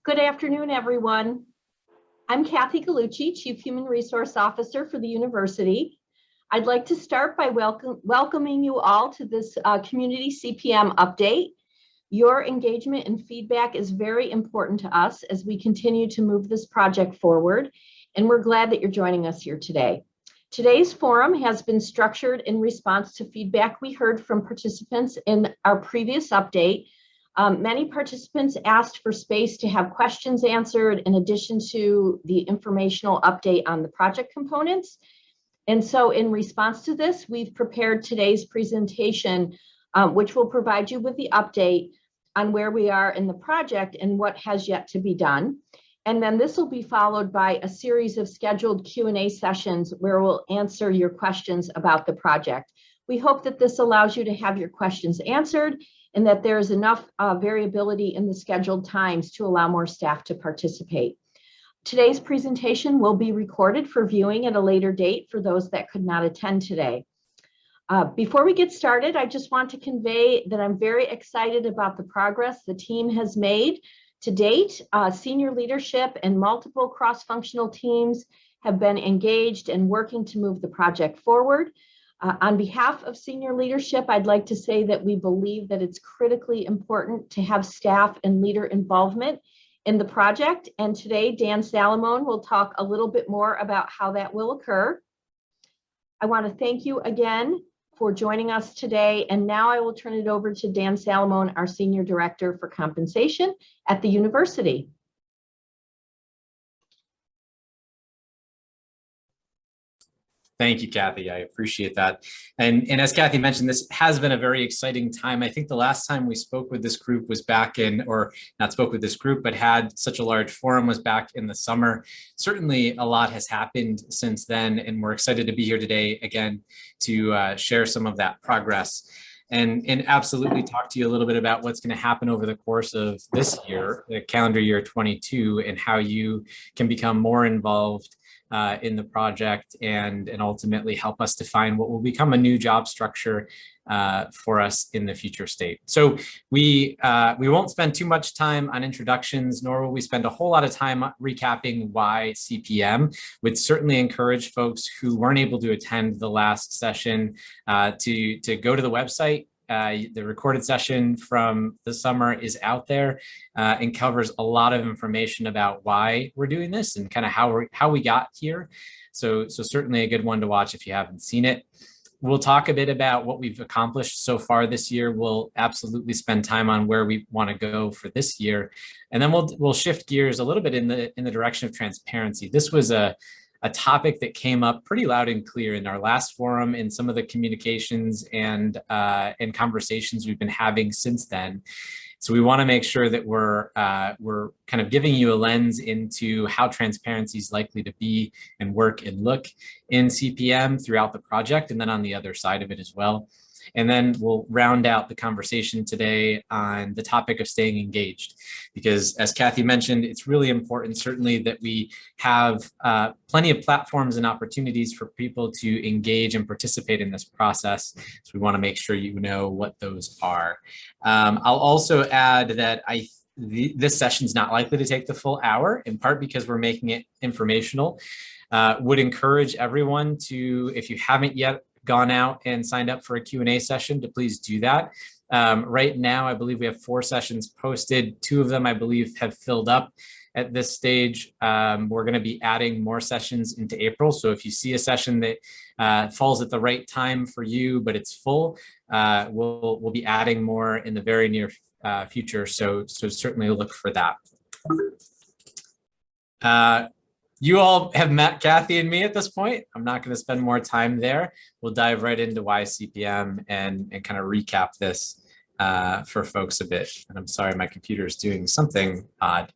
Good afternoon, everyone. I'm Kathy Gallucci, Chief Human Resource Officer for the university. I'd like to start by welcoming you all to this community CPM update. Your engagement and feedback is very important to us as we continue to move this project forward, and we're glad that you're joining us here today. Today's forum has been structured in response to feedback we heard from participants in our previous update. Many participants asked for space to have questions answered in addition to the informational update on the project components. And so in response to this, we've prepared today's presentation, which will provide you with the update on where we are in the project and what has yet to be done. And then this will be followed by a series of scheduled Q&A sessions where we'll answer your questions about the project. We hope that this allows you to have your questions answered and that there is enough variability in the scheduled times to allow more staff to participate. Today's presentation will be recorded for viewing at a later date for those that could not attend today. Before we get started, I just want to convey that I'm very excited about the progress the team has made to date. Senior leadership and multiple cross-functional teams have been engaged and working to move the project forward. On behalf of senior leadership, I'd like to say that we believe that it's critically important to have staff and leader involvement in the project. And today, Dan Salamone will talk a little bit more about how that will occur. I want to thank you again for joining us today. And now I will turn it over to Dan Salamone, our Senior Director for Compensation at the university. Thank you, Kathy. I appreciate that. And as Kathy mentioned, this has been a very exciting time. I think the last time we spoke with this group was back in, or not spoke with this group, but had such a large forum was back in the summer. Certainly a lot has happened since then, and we're excited to be here today again to share some of that progress and absolutely talk to you a little bit about what's going to happen over the course of this year, the calendar year 22, and how you can become more involved in the project and ultimately help us define what will become a new job structure for us in the future state. So we won't spend too much time on introductions, nor will we spend a whole lot of time recapping why CPM. Would certainly encourage folks who weren't able to attend the last session to go to the website. The recorded session from the summer is out there and covers a lot of information about why we're doing this and kind of how we got here. So certainly a good one to watch if you haven't seen it. We'll talk a bit about what we've accomplished so far this year. We'll absolutely spend time on where we want to go for this year. And then we'll shift gears a little bit in the direction of transparency. This was a topic that came up pretty loud and clear in our last forum, in some of the communications and conversations we've been having since then. So we want to make sure that we're kind of giving you a lens into how transparency is likely to be and work and look in CPM throughout the project, and then on the other side of it as well. And then we'll round out the conversation today on the topic of staying engaged, because as Kathy mentioned, it's really important, certainly, that we have plenty of platforms and opportunities for people to engage and participate in this process. So we want to make sure you know what those are. I'll also add that this session is not likely to take the full hour, in part because we're making it informational. Would encourage everyone to, if you haven't yet gone out and signed up for a Q&A session, to please do that. Right now, I believe we have 4 sessions posted. 2 of them, I believe, have filled up at this stage. We're going to be adding more sessions into April. So if you see a session that falls at the right time for you, but it's full, we'll be adding more in the very near future. So certainly look for that. You all have met Kathy and me at this point. I'm not going to spend more time there. We'll dive right into why CPM and kind of recap this for folks a bit. And I'm sorry, my computer is doing something odd.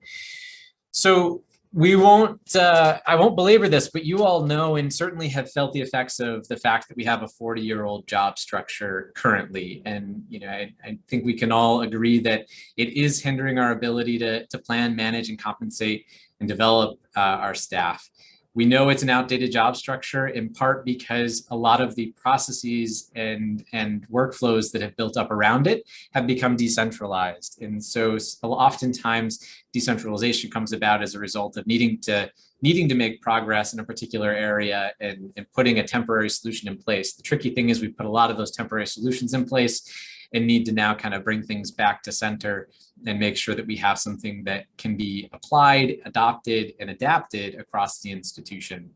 So we won't, I won't belabor this, but you all know and certainly have felt the effects of the fact that we have a 40-year-old job structure currently. And I think we can all agree that it is hindering our ability to plan, manage, and compensate and develop our staff. We know it's an outdated job structure, in part because a lot of the processes and workflows that have built up around it have become decentralized. And so oftentimes decentralization comes about as a result of needing to make progress in a particular area and putting a temporary solution in place. The tricky thing is we put a lot of those temporary solutions in place and need to now kind of bring things back to center and make sure that we have something that can be applied, adopted, and adapted across the institution.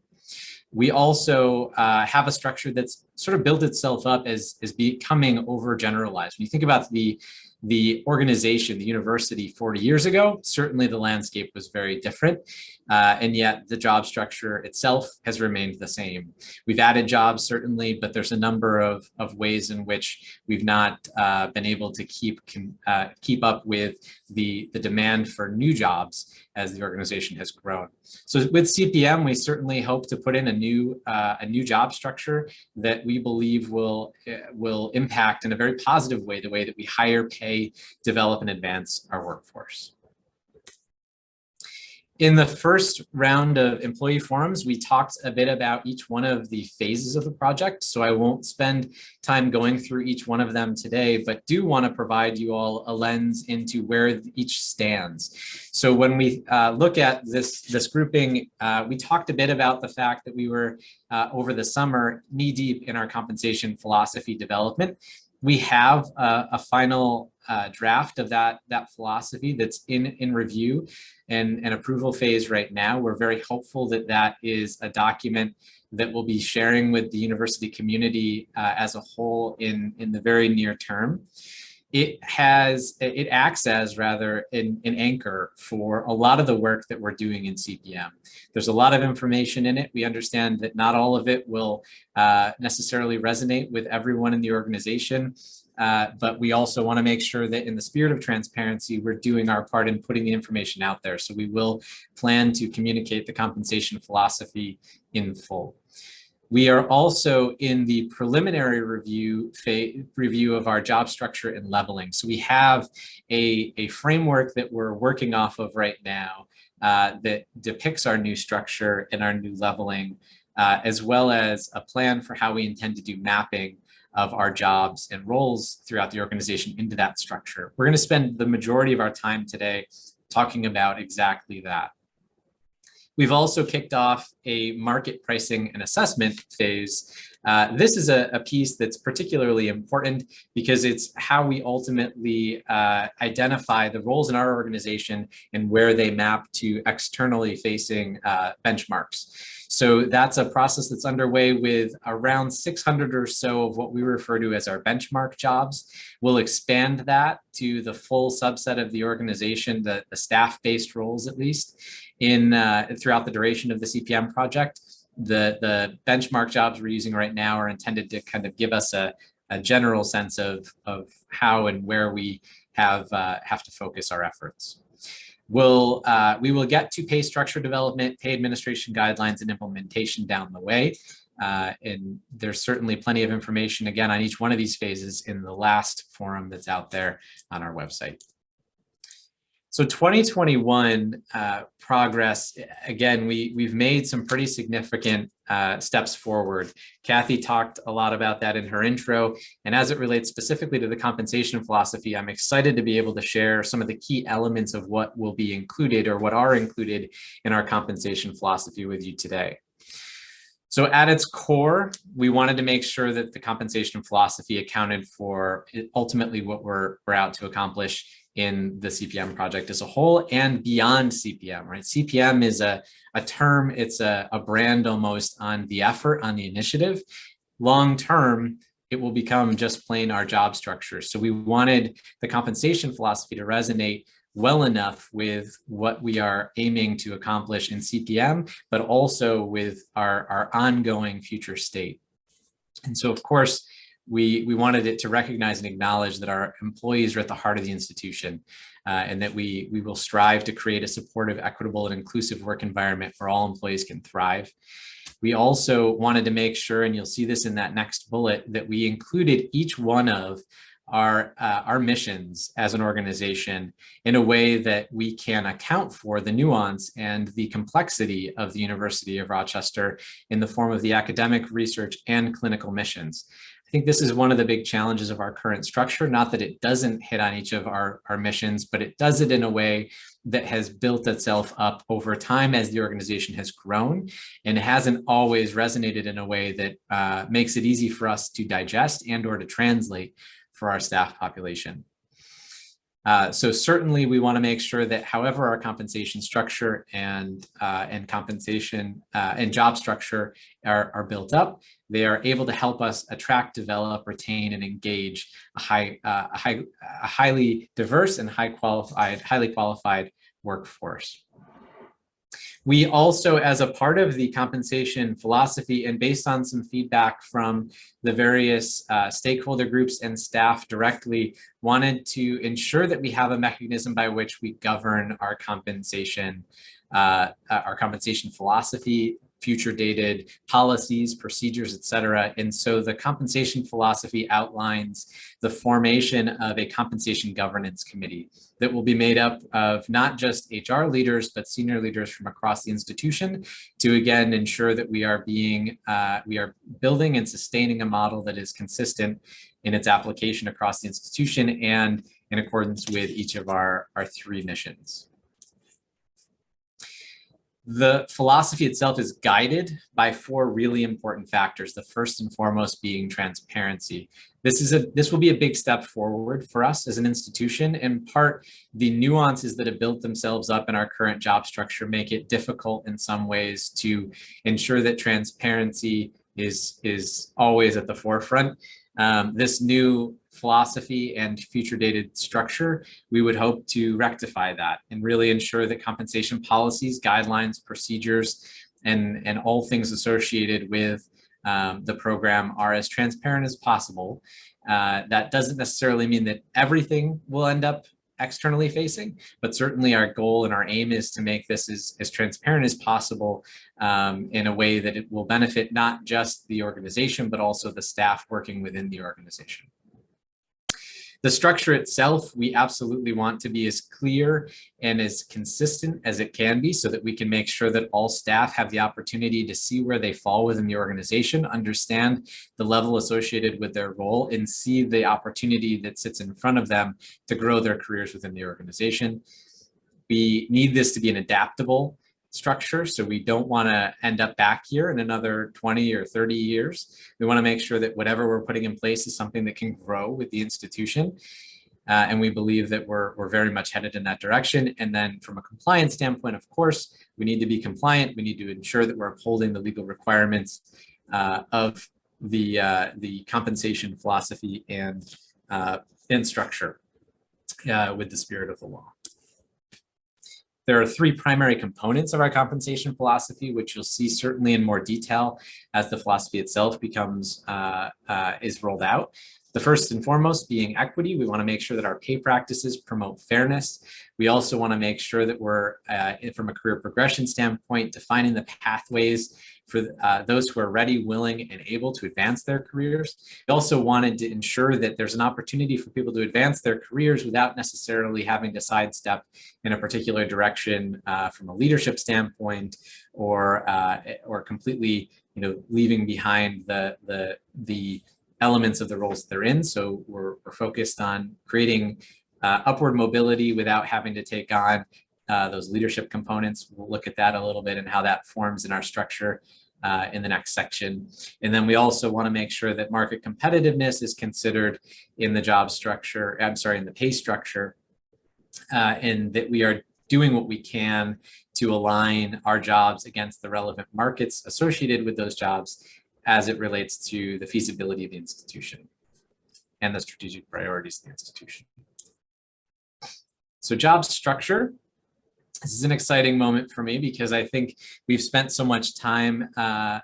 We also have a structure that's sort of built itself up as becoming overgeneralized. When you think about the organization, the university 40 years ago, certainly the landscape was very different. And yet the job structure itself has remained the same. We've added jobs, certainly, but there's a number of ways in which we've not been able to keep up with the demand for new jobs as the organization has grown. So with CPM, we certainly hope to put in a new job structure that we believe will impact in a very positive way the way that we hire, pay, develop, and advance our workforce. In the first round of employee forums, we talked a bit about each one of the phases of the project, so I won't spend time going through each one of them today, but do want to provide you all a lens into where each stands. So when we look at this grouping, we talked a bit about the fact that we were, over the summer, knee-deep in our compensation philosophy development. We have a final draft of that philosophy that's in review and approval phase right now. We're very hopeful that that is a document that we'll be sharing with the university community as a whole in the very near term. It acts as rather an anchor for a lot of the work that we're doing in CPM. There's a lot of information in it. We understand that not all of it will necessarily resonate with everyone in the organization, but we also want to make sure that in the spirit of transparency, we're doing our part in putting the information out there. So we will plan to communicate the compensation philosophy in full. We are also in the preliminary review of our job structure and leveling. So we have a framework that we're working off of right now that depicts our new structure and our new leveling, as well as a plan for how we intend to do mapping of our jobs and roles throughout the organization into that structure. We're going to spend the majority of our time today talking about exactly that. We've also kicked off a market pricing and assessment phase. This is a piece that's particularly important because it's how we ultimately identify the roles in our organization and where they map to externally facing benchmarks. So that's a process that's underway with around 600 or so of what we refer to as our benchmark jobs. We'll expand that to the full subset of the organization, the staff-based roles at least, throughout the duration of the CPM project. The benchmark jobs we're using right now are intended to kind of give us a general sense of how and where we have to focus our efforts. We will get to pay structure development, pay administration guidelines, and implementation down the way. And there's certainly plenty of information, again, on each one of these phases in the last forum that's out there on our website. So 2021 progress, again, we've made some pretty significant steps forward. Kathy talked a lot about that in her intro. And as it relates specifically to the compensation philosophy, I'm excited to be able to share some of the key elements of what will be included or what are included in our compensation philosophy with you today. So at its core, we wanted to make sure that the compensation philosophy accounted for ultimately what we're out to accomplish in the CPM project as a whole and beyond CPM, right? CPM is a term, it's a brand almost on the effort, on the initiative. Long term, it will become just plain our job structure. So we wanted the compensation philosophy to resonate well enough with what we are aiming to accomplish in CPM, but also with our ongoing future state. And so, of course, we wanted it to recognize and acknowledge that our employees are at the heart of the institution and that we will strive to create a supportive, equitable, and inclusive work environment where all employees can thrive. We also wanted to make sure, and you'll see this in that next bullet, that we included each one of our missions as an organization in a way that we can account for the nuance and the complexity of the University of Rochester in the form of the academic, research, and clinical missions. I think this is one of the big challenges of our current structure, not that it doesn't hit on each of our missions, but it does it in a way that has built itself up over time as the organization has grown, and hasn't always resonated in a way that makes it easy for us to digest and or to translate for our staff population. So certainly we want to make sure that however our compensation structure and compensation and job structure are built up, they are able to help us attract, develop, retain, and engage a highly diverse and highly qualified workforce. We also, as a part of the compensation philosophy and based on some feedback from the various stakeholder groups and staff directly, wanted to ensure that we have a mechanism by which we govern our compensation philosophy, future dated policies, procedures, et cetera. And so the compensation philosophy outlines the formation of a compensation governance committee that will be made up of not just HR leaders, but senior leaders from across the institution to again ensure that we are building and sustaining a model that is consistent in its application across the institution and in accordance with each of our three missions. The philosophy itself is guided by four really important factors, the first and foremost being transparency. This will be a big step forward for us as an institution. In part, the nuances that have built themselves up in our current job structure make it difficult in some ways to ensure that transparency is always at the forefront. This new philosophy and future dated structure, we would hope to rectify that and really ensure that compensation policies, guidelines, procedures, and all things associated with the program are as transparent as possible. That doesn't necessarily mean that everything will end up externally facing, but certainly our goal and our aim is to make this as transparent as possible in a way that it will benefit not just the organization, but also the staff working within the organization. The structure itself, we absolutely want to be as clear and as consistent as it can be so that we can make sure that all staff have the opportunity to see where they fall within the organization, understand the level associated with their role, and see the opportunity that sits in front of them to grow their careers within the organization. We need this to be an adaptable structure, so we don't want to end up back here in another 20 or 30 years. We want to make sure that whatever we're putting in place is something that can grow with the institution. And we believe that we're very much headed in that direction. And then from a compliance standpoint, of course, we need to be compliant. We need to ensure that we're upholding the legal requirements of the compensation philosophy and structure with the spirit of the law. There are three primary components of our compensation philosophy, which you'll see certainly in more detail as the philosophy itself is rolled out. The first and foremost being equity. We want to make sure that our pay practices promote fairness. We also want to make sure that we're, from a career progression standpoint, defining the pathways for those who are ready, willing, and able to advance their careers. We also wanted to ensure that there's an opportunity for people to advance their careers without necessarily having to sidestep in a particular direction from a leadership standpoint, or completely, leaving behind the elements of the roles they're in. So we're focused on creating upward mobility without having to take on those leadership components. We'll look at that a little bit and how that forms in our structure in the next section. And then we also want to make sure that market competitiveness is considered in the job structure, in the pay structure, and that we are doing what we can to align our jobs against the relevant markets associated with those jobs as it relates to the feasibility of the institution and the strategic priorities of the institution. So job structure. This is an exciting moment for me because I think we've spent so much time talking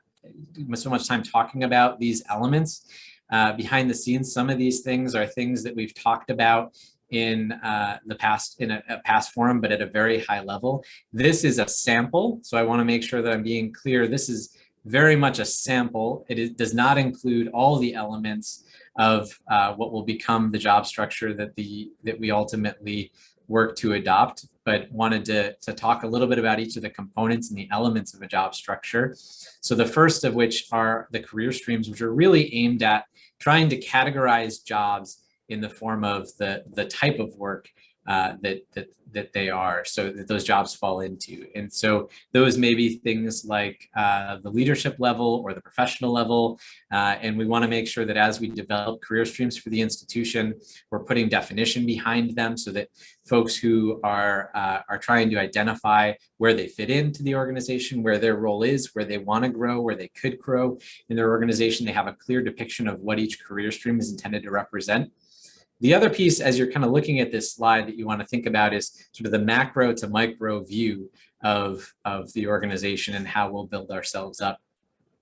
about these elements behind the scenes. Some of these things are things that we've talked about in a past forum, but at a very high level. This is a sample, so I want to make sure that I'm being clear. This is very much a sample. Does not include all the elements of what will become the job structure that we ultimately work to adopt, but wanted to talk a little bit about each of the components and the elements of a job structure. So the first of which are the career streams, which are really aimed at trying to categorize jobs in the form of the type of work that they are, so that those jobs fall into. And so those may be things like the leadership level or the professional level. And we want to make sure that as we develop career streams for the institution, we're putting definition behind them so that folks who are trying to identify where they fit into the organization, where their role is, where they want to grow, where they could grow in their organization, they have a clear depiction of what each career stream is intended to represent. The other piece, as you're kind of looking at this slide, that you want to think about is sort of the macro to micro view of the organization and how we'll build ourselves up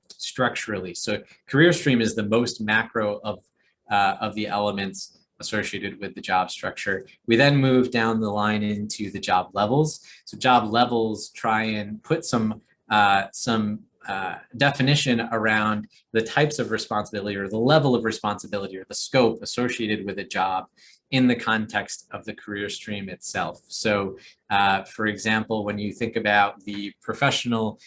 structurally. So career stream is the most macro of the elements associated with the job structure. We then move down the line into the job levels. So job levels try and put some definition around the types of responsibility or the level of responsibility or the scope associated with a job in the context of the career stream itself. So for example, when you think about the professional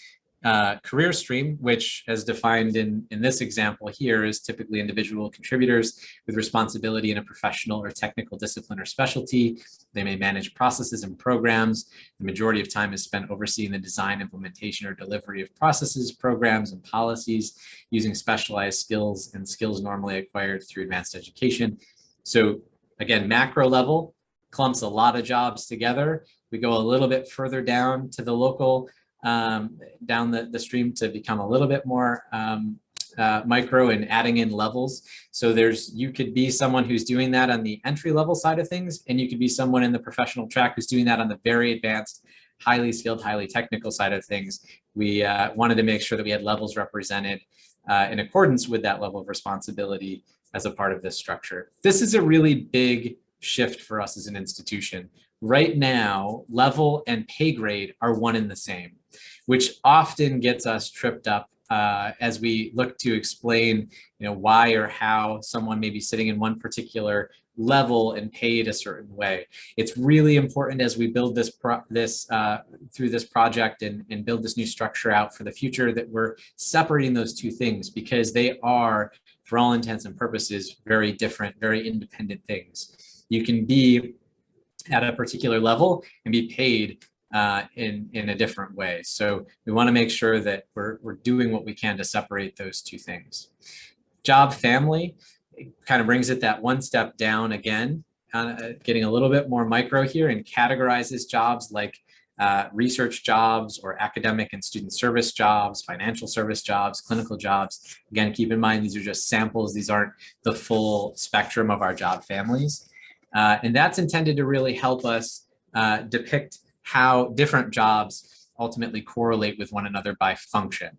career stream, which as defined in this example here is typically individual contributors with responsibility in a professional or technical discipline or specialty. They may manage processes and programs. The majority of time is spent overseeing the design, implementation, or delivery of processes, programs, and policies using specialized skills and skills normally acquired through advanced education. So again, macro level clumps a lot of jobs together. We go a little bit further down to the local down the stream to become a little bit more micro and adding in levels. So you could be someone who's doing that on the entry level side of things, and you could be someone in the professional track who's doing that on the very advanced, highly skilled, highly technical side of things. We wanted to make sure that we had levels represented in accordance with that level of responsibility as a part of this structure. This is a really big shift for us as an institution. Right now, level and pay grade are one and the same, which often gets us tripped up as we look to explain, why or how someone may be sitting in one particular level and paid a certain way. It's really important as we build through this project and build this new structure out for the future that we're separating those two things, because they are, for all intents and purposes, very different, very independent things. You can be at a particular level and be paid in a different way. So we want to make sure that we're doing what we can to separate those two things. Job family kind of brings it that one step down again, getting a little bit more micro here, and categorizes jobs like research jobs or academic and student service jobs, financial service jobs, clinical jobs. Again, keep in mind, these are just samples. These aren't the full spectrum of our job families. And that's intended to really help us depict how different jobs ultimately correlate with one another by function.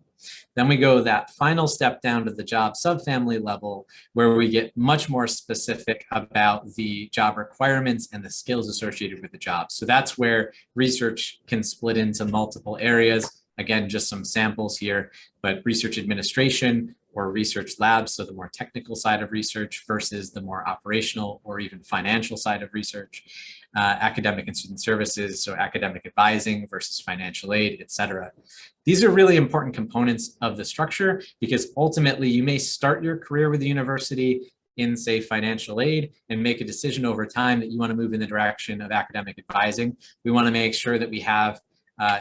Then we go that final step down to the job subfamily level, where we get much more specific about the job requirements and the skills associated with the job. So that's where research can split into multiple areas. Again, just some samples here, but research administration or research labs, so the more technical side of research versus the more operational or even financial side of research. Academic and student services, so academic advising versus financial aid, et cetera. These are really important components of the structure, because ultimately you may start your career with the university in, say, financial aid and make a decision over time that you want to move in the direction of academic advising. We want to make sure that we have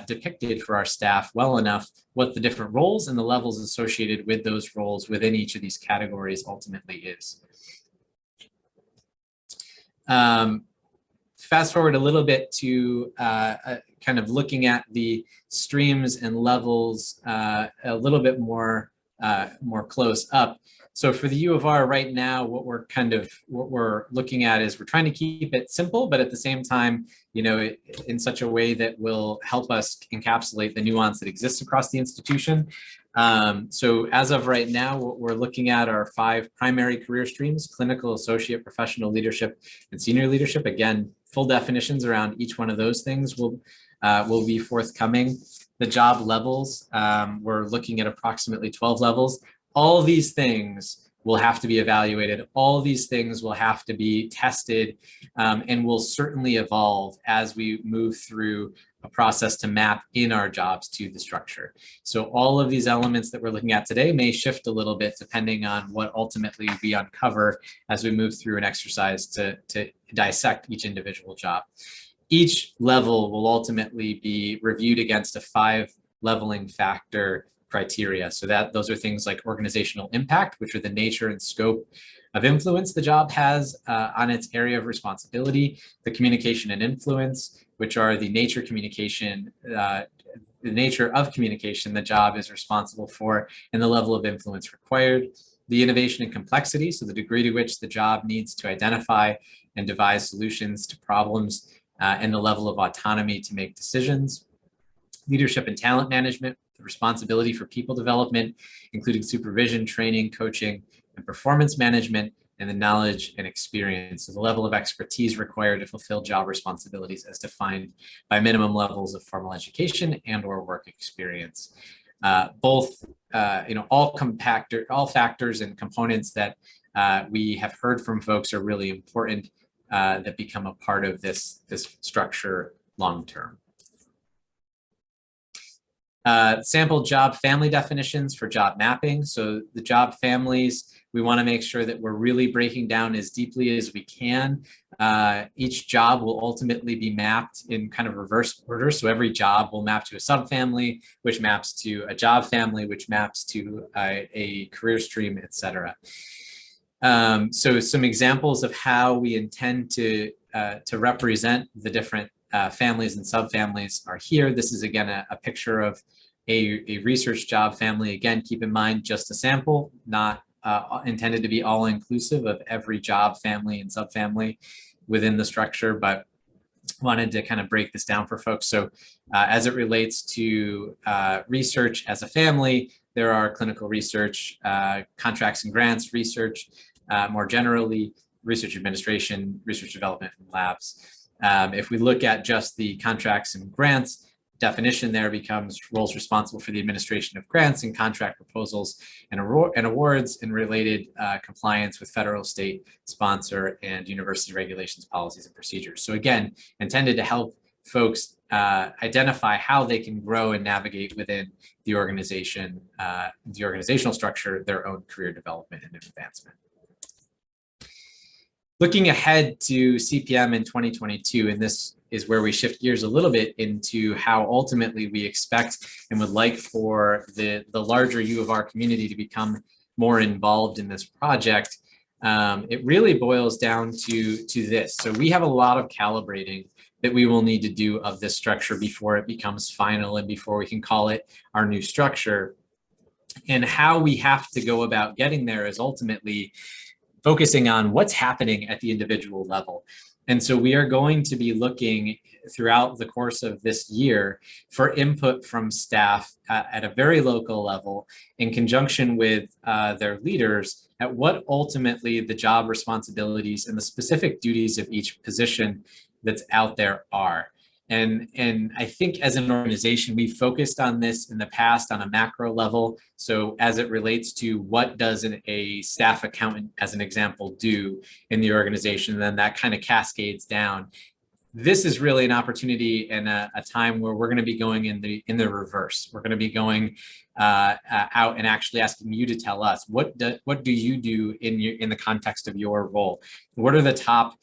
depicted for our staff well enough what the different roles and the levels associated with those roles within each of these categories ultimately is. Fast forward a little bit to kind of looking at the streams and levels a little bit more close up. So for the U of R right now, what we're looking at is we're trying to keep it simple, but at the same time, in such a way that will help us encapsulate the nuance that exists across the institution. So as of right now, what we're looking at are 5 primary career streams: clinical, associate, professional leadership, and senior leadership. Again, full definitions around each one of those things will be forthcoming. the job levels. We're looking at approximately 12 levels. All these things will have to be evaluated. All these things will have to be tested, and will certainly evolve as we move through a process to map in our jobs to the structure. So all of these elements that we're looking at today may shift a little bit depending on what ultimately we uncover as we move through an exercise to dissect each individual job. Each level will ultimately be reviewed against a 5 leveling factor criteria. So that those are things like organizational impact, which are the nature and scope of influence the job has on its area of responsibility, the communication and influence, which are the nature of communication the job is responsible for, and the level of influence required, the innovation and complexity, so the degree to which the job needs to identify and devise solutions to problems, and the level of autonomy to make decisions, leadership and talent management, the responsibility for people development, including supervision, training, coaching, and performance management, and the knowledge and experience, so the level of expertise required to fulfill job responsibilities as defined by minimum levels of formal education and or work experience. All factors and components that we have heard from folks are really important that become a part of this structure long-term. Sample job family definitions for job mapping. So the job families, we want to make sure that we're really breaking down as deeply as we can. Each job will ultimately be mapped in kind of reverse order. So every job will map to a subfamily, which maps to a job family, which maps to a career stream, et cetera. So some examples of how we intend to represent the different families and subfamilies are here. This is again a picture of a research job family. Again, keep in mind just a sample, not intended to be all inclusive of every job family and subfamily within the structure, but wanted to kind of break this down for folks. So as it relates to research as a family, there are clinical research, contracts and grants research, more generally, research administration, research development, and labs. If we look at just the contracts and grants, definition there becomes roles responsible for the administration of grants and contract proposals and awards and related compliance with federal, state, sponsor, and university regulations, policies, and procedures. So again, intended to help folks identify how they can grow and navigate within the organization, the organizational structure, their own career development and advancement. Looking ahead to CPM in 2022, and this is where we shift gears a little bit into how ultimately we expect and would like for the larger U of R community to become more involved in this project. It really boils down to this. So we have a lot of calibrating that we will need to do of this structure before it becomes final and before we can call it our new structure. And how we have to go about getting there is ultimately focusing on what's happening at the individual level. And so we are going to be looking throughout the course of this year for input from staff at a very local level in conjunction with their leaders at what ultimately the job responsibilities and the specific duties of each position that's out there are. And I think as an organization, we've focused on this in the past on a macro level. So as it relates to what does a staff accountant, as an example, do in the organization, then that kind of cascades down. This is really an opportunity and a time where we're going to be going in the reverse. We're going to be going out and actually asking you to tell us what do you do in the context of your role? What are the top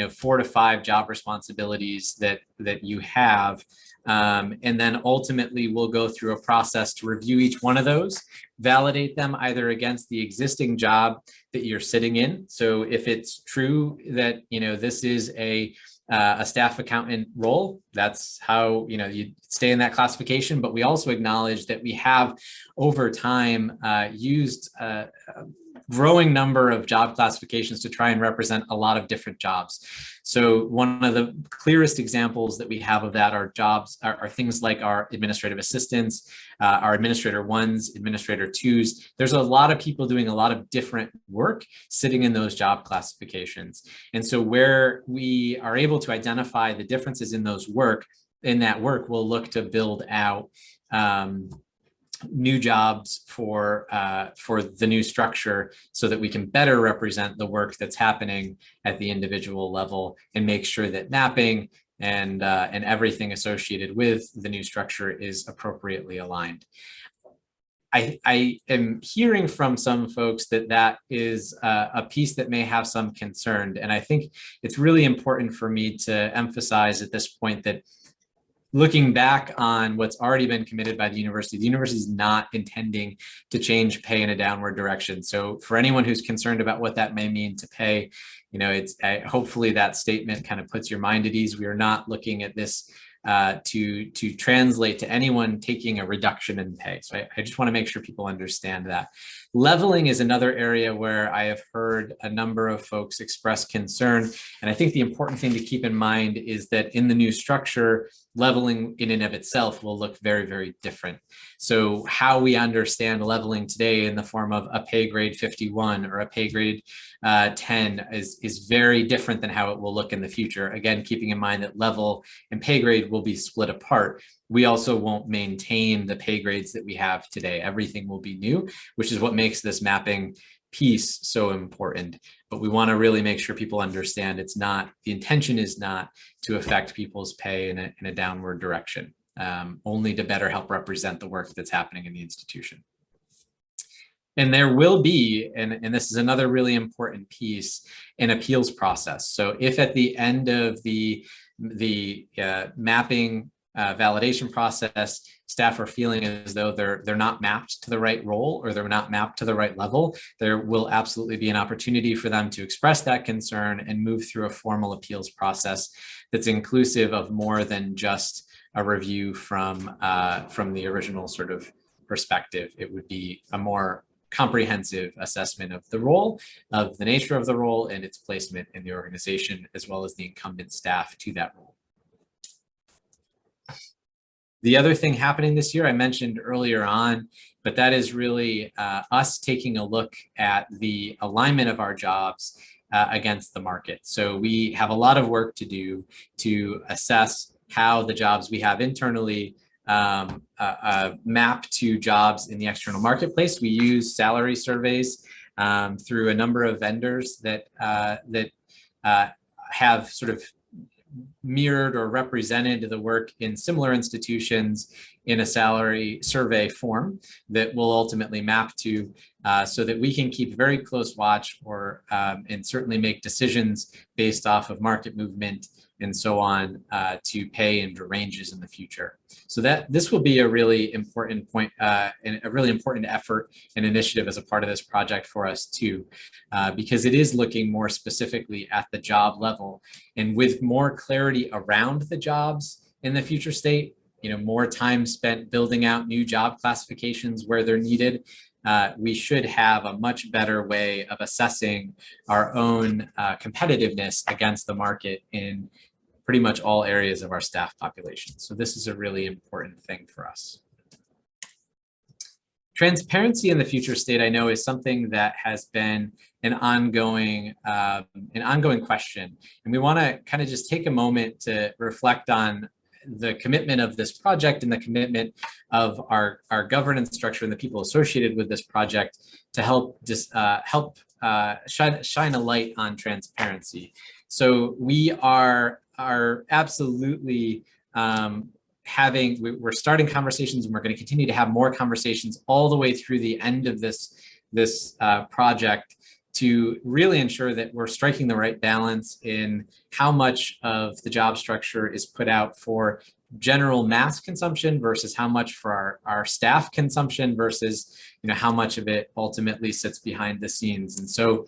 4 to 5 job responsibilities that you have? And then ultimately we'll go through a process to review each one of those, validate them either against the existing job that you're sitting in. So if it's true that this is a staff accountant role, that's how you stay in that classification. But we also acknowledge that we have over time used a growing number of job classifications to try and represent a lot of different jobs. So one of the clearest examples that we have of that are things like our administrative assistants, our administrator ones, administrator twos. There's a lot of people doing a lot of different work sitting in those job classifications. And so where we are able to identify the differences in that work, we'll look to build out new jobs for the new structure so that we can better represent the work that's happening at the individual level and make sure that mapping and everything associated with the new structure is appropriately aligned. I am hearing from some folks that that is a piece that may have some concern. And I think it's really important for me to emphasize at this point that looking back on what's already been committed by the university is not intending to change pay in a downward direction. So for anyone who's concerned about what that may mean to pay, you know, hopefully that statement kind of puts your mind at ease. We are not looking at this to translate to anyone taking a reduction in pay. So I just want to make sure people understand that. Leveling is another area where I have heard a number of folks express concern. And I think the important thing to keep in mind is that in the new structure, leveling in and of itself will look very, very different. So how we understand leveling today in the form of a pay grade 51 or a pay grade 10 is very different than how it will look in the future. Again, keeping in mind that level and pay grade will be split apart. We also won't maintain the pay grades that we have today. Everything will be new, which is what makes this mapping piece so important. But we want to really make sure people understand the intention is not to affect people's pay in a downward direction, only to better help represent the work that's happening in the institution. And there will be, and this is another really important piece, an appeals process. So if at the end of the mapping validation process, staff are feeling as though they're not mapped to the right role or they're not mapped to the right level, there will absolutely be an opportunity for them to express that concern and move through a formal appeals process that's inclusive of more than just a review from the original sort of perspective. It would be a more comprehensive assessment of the role, of the nature of the role and its placement in the organization, as well as the incumbent staff to that role. The other thing happening this year, I mentioned earlier on, but that is really us taking a look at the alignment of our jobs against the market. So we have a lot of work to do to assess how the jobs we have internally map to jobs in the external marketplace. We use salary surveys through a number of vendors that have sort of mirrored or represented the work in similar institutions in a salary survey form that will ultimately map to so that we can keep very close watch and certainly make decisions based off of market movement and so on to pay and ranges in the future. So that this will be a really important point and a really important effort and initiative as a part of this project for us too, because it is looking more specifically at the job level and with more clarity around the jobs in the future state, you know, more time spent building out new job classifications where they're needed. We should have a much better way of assessing our own competitiveness against the market in pretty much all areas of our staff population. So this is a really important thing for us. Transparency in the future state, I know, is something that has been an ongoing question. And we want to kind of just take a moment to reflect on the commitment of this project and the commitment of our governance structure and the people associated with this project to help shine a light on transparency. So we are absolutely we're starting conversations, and we're going to continue to have more conversations all the way through the end of this project to really ensure that we're striking the right balance in how much of the job structure is put out for general mass consumption versus how much for our staff consumption versus, you know, how much of it ultimately sits behind the scenes. And so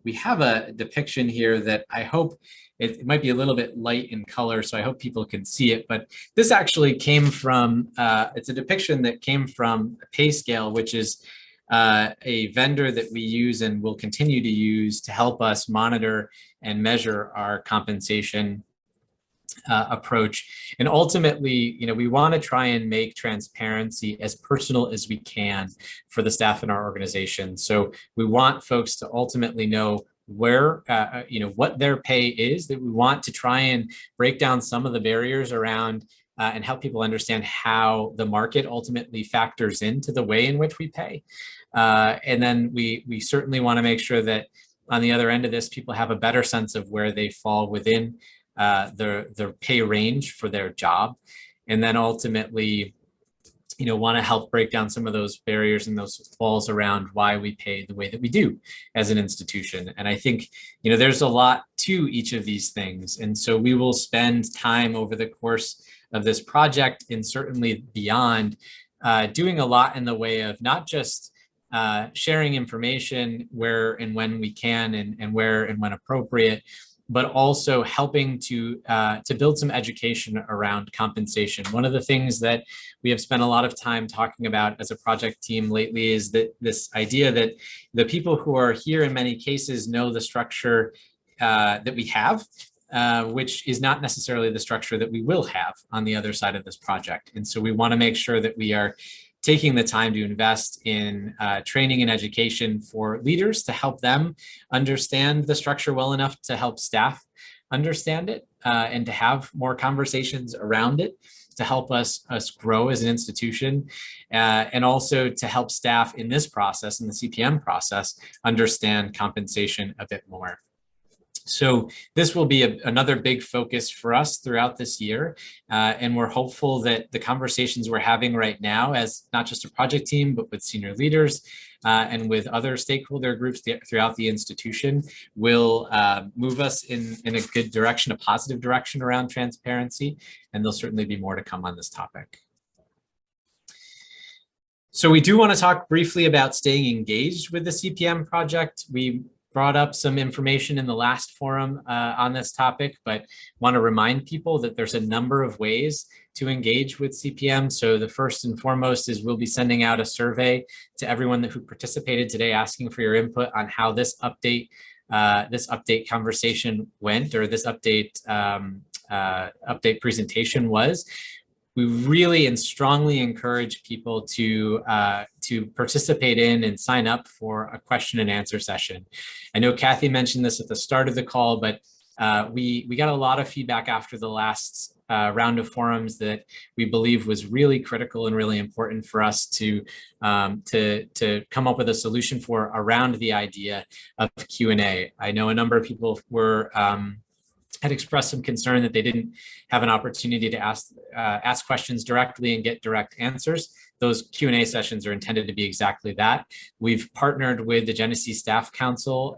we have a depiction here that I hope it might be a little bit light in color, so I hope people can see it. But this actually came from, it's a depiction that came from PayScale, which is a vendor that we use and will continue to use to help us monitor and measure our compensation approach. And ultimately, you know, we want to try and make transparency as personal as we can for the staff in our organization. So we want folks to ultimately know where, you know, what their pay is, that we want to try and break down some of the barriers around and help people understand how the market ultimately factors into the way in which we pay. And then we certainly want to make sure that on the other end of this, people have a better sense of where they fall within the pay range for their job. And then ultimately, want to help break down some of those barriers and those walls around why we pay the way that we do as an institution. And I think, there's a lot to each of these things. And so we will spend time over the course of this project and certainly beyond doing a lot in the way of not just sharing information where and when we can and where and when appropriate, but also helping to build some education around compensation. One of the things that we have spent a lot of time talking about as a project team lately is that this idea that the people who are here in many cases know the structure that we have, which is not necessarily the structure that we will have on the other side of this project. And so we want to make sure that we are taking the time to invest in training and education for leaders to help them understand the structure well enough to help staff understand it and to have more conversations around it to help us grow as an institution and also to help staff in this process, in the CPM process, understand compensation a bit more. So this will be another big focus for us throughout this year. And we're hopeful that the conversations we're having right now as not just a project team, but with senior leaders and with other stakeholder groups throughout the institution will move us in a good direction, a positive direction around transparency. And there'll certainly be more to come on this topic. So we do want to talk briefly about staying engaged with the CPM project. We brought up some information in the last forum on this topic, but want to remind people that there's a number of ways to engage with CPM. So the first and foremost is we'll be sending out a survey to everyone who participated today, asking for your input on how this update conversation went, or this update presentation was. We really and strongly encourage people to participate in and sign up for a question and answer session. I know Kathy mentioned this at the start of the call, but we got a lot of feedback after the last round of forums that we believe was really critical and really important for us to come up with a solution for around the idea of Q&A. I know a number of people were had expressed some concern that they didn't have an opportunity to ask questions directly and get direct answers. Those Q&A sessions are intended to be exactly that. We've partnered with the Genesee Staff Council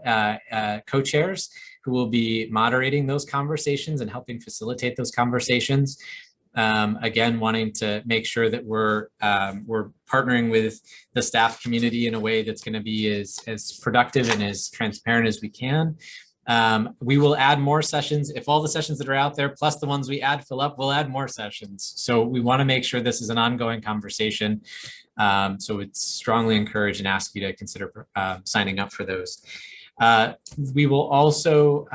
co-chairs who will be moderating those conversations and helping facilitate those conversations. Again, wanting to make sure that we're partnering with the staff community in a way that's going to be as productive and as transparent as we can. We will add more sessions. If all the sessions that are out there, plus the ones we add fill up, we'll add more sessions. So we want to make sure this is an ongoing conversation. So it's strongly encourage and ask you to consider signing up for those. We will also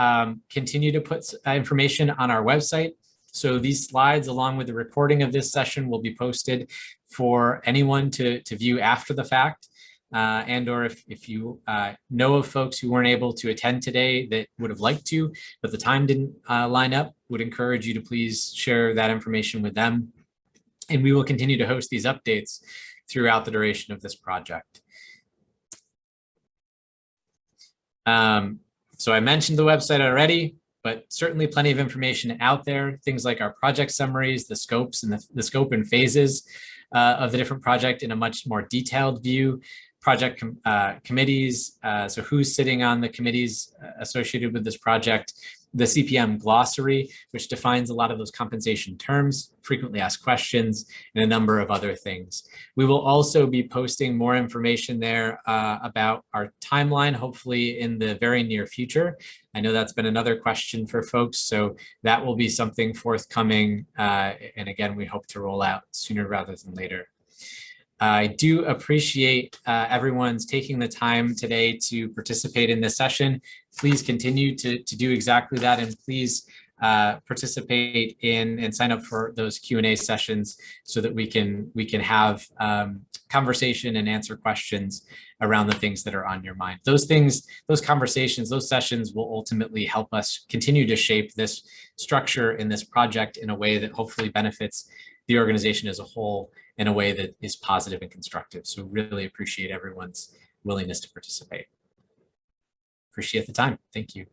continue to put information on our website. So these slides, along with the recording of this session, will be posted for anyone to view after the fact. And or if you know of folks who weren't able to attend today that would have liked to, but the time didn't line up, would encourage you to please share that information with them. And we will continue to host these updates throughout the duration of this project. So I mentioned the website already, but certainly plenty of information out there, things like our project summaries, the scopes and the scope and phases of the different project in a much more detailed view. Project committees, so who's sitting on the committees associated with this project, the CPM glossary, which defines a lot of those compensation terms, frequently asked questions, and a number of other things. We will also be posting more information there about our timeline, hopefully in the very near future. I know that's been another question for folks, so that will be something forthcoming. And again, we hope to roll out sooner rather than later. I do appreciate everyone's taking the time today to participate in this session. Please continue to do exactly that, and please participate in and sign up for those Q&A sessions so that we can have conversation and answer questions around the things that are on your mind. Those things, those conversations, those sessions will ultimately help us continue to shape this structure in this project in a way that hopefully benefits the organization as a whole in a way that is positive and constructive. So really appreciate everyone's willingness to participate. Appreciate the time. Thank you.